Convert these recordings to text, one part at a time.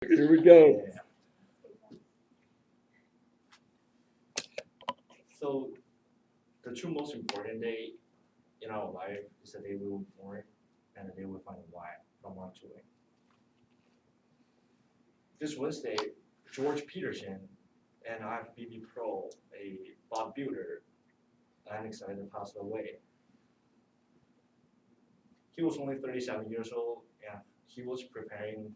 Here we go. Yeah. So the two most important day in our life is the day we were born and the day we find why from our to win. This Wednesday, George Peterson and IFBB Pro, a bodybuilder, and excited passed away. He was only 37 years old and he was preparing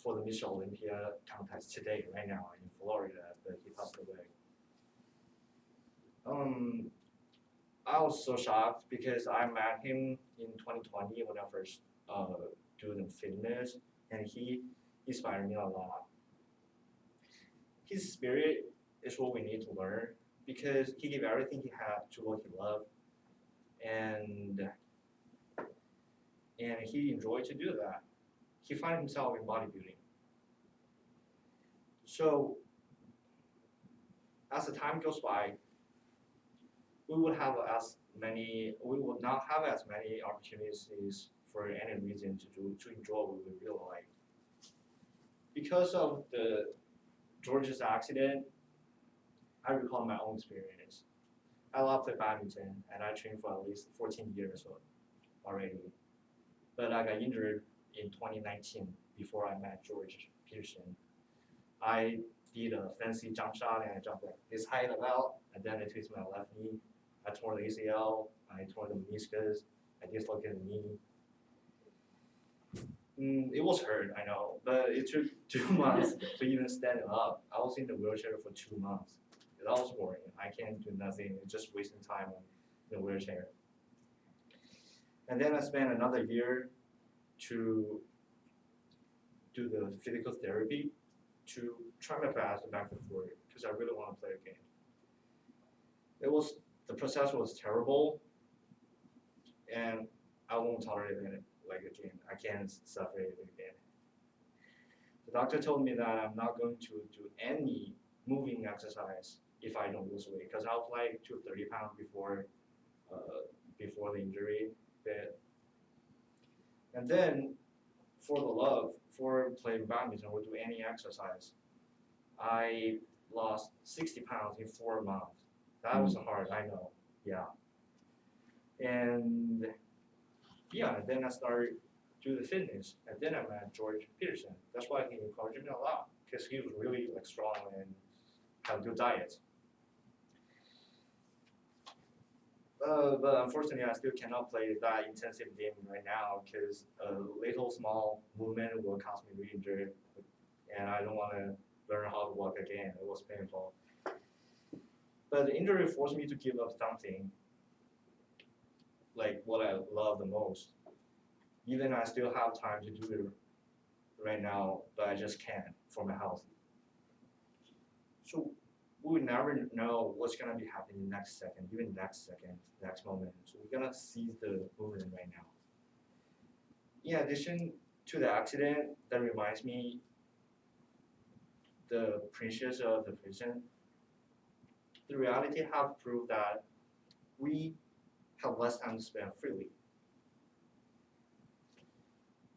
for the Mr. Olympia contest today, right now in Florida, but he passed away. Um, I was so shocked because I met him in 2020 when I first do the fitness, and he inspired me a lot. His spirit is what we need to learn because he gave everything he had to what he loved, and he enjoyed to do that. He found himself in bodybuilding. So as the time goes by, we would not have as many opportunities for any reason to enjoy what we really like. Because of the George's accident, I recall my own experience. I love play badminton and I trained for at least 14 years already. But I got injured in 2019 before I met George Peterson. I did a fancy jump shot and I jumped like this high about, and then I twisted my left knee. I tore the ACL, I tore the meniscus, I dislocated the knee. It was hurt, I know, but it took 2 months to even stand up. I was in the wheelchair for 2 months. That was boring. I can't do nothing. It's just wasting time in the wheelchair. And then I spent another year to do the physical therapy to try my best to back to forward because I really want to play a game. The process was terrible, and I won't tolerate it like again. I can't suffer it again. The doctor told me that I'm not going to do any moving exercise if I don't lose weight because I was like 230 pounds before the injury. But, and then for the love for playing badminton or do any exercise, I lost 60 pounds in 4 months. That was hard, I know. Yeah. And yeah, then I started do the fitness, and then I met George Peterson. That's why he encouraged me a lot because he was really like strong and had a good diet. But unfortunately, I still cannot play that intensive game right now because a little small movement will cause me re-injured, and I don't want to learn how to walk again. It was painful. But the injury forced me to give up something like what I love the most. Even I still have time to do it right now, but I just can't for my health. So we would never know what's gonna be happening next second, even next second, next moment. So we're gonna seize the moment right now. In addition to the accident, that reminds me the precious of the prison. The reality have proved that we have less time to spend freely.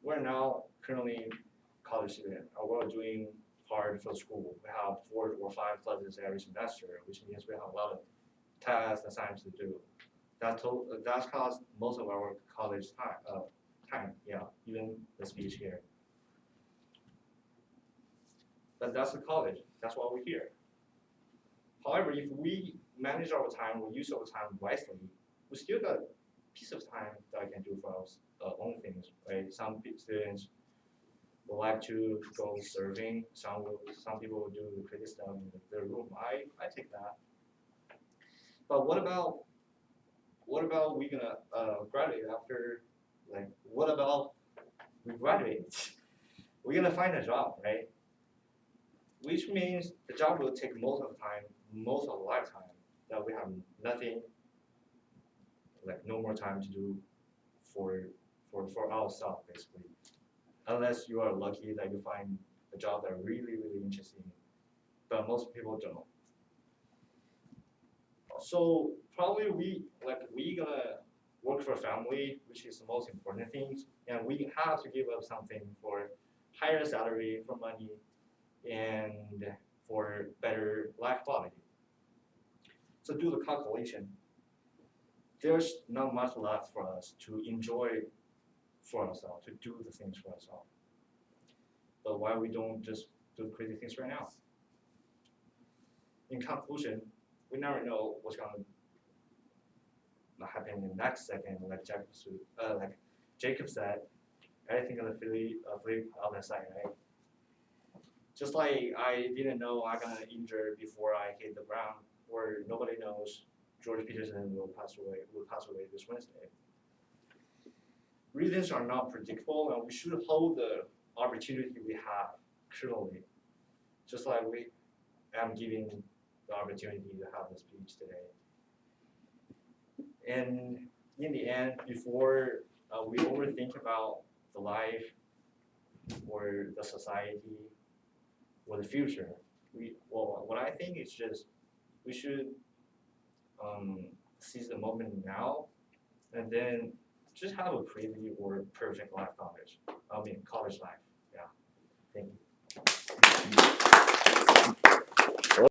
We're now currently college student. We're doing hard for school. We have 4 or 5 classes every semester, which means we have a lot of tasks, assignments to do. That's cost most of our college time, yeah, even the speech here. But that's the college. That's why we're here. However, if we manage our time, we use our time wisely, we still got a piece of time that I can do for our own things, right? Some students would like to go surfing. Some people will do the crazy stuff in their room. I take that. But what about we gonna graduate after like what about we graduate? We're gonna find a job, right? Which means the job will take most of the time, most of the lifetime, that we have nothing, like no more time to do for ourselves basically. Unless you are lucky that you find a job that really, really interesting. But most people don't. So probably we gonna work for family, which is the most important thing, and we have to give up something for higher salary, for money, and for better life quality. So do the calculation. There's not much left for us to enjoy for ourselves, to do the things for ourselves. But why we don't just do the crazy things right now? In conclusion, we never know what's gonna happen in the next second, like Jacob said, everything gonna flip on the side, right? Just like I didn't know I'm gonna injure before I hit the ground, or nobody knows George Peterson will pass away this Wednesday. Reasons are not predictable, and we should hold the opportunity we have clearly. Just like we am giving the opportunity to have this speech today. And in the end, before we overthink about the life or the society or the future, what I think is just we should seize the moment now, and then just have a crazy or perfect life college life. Yeah, thank you.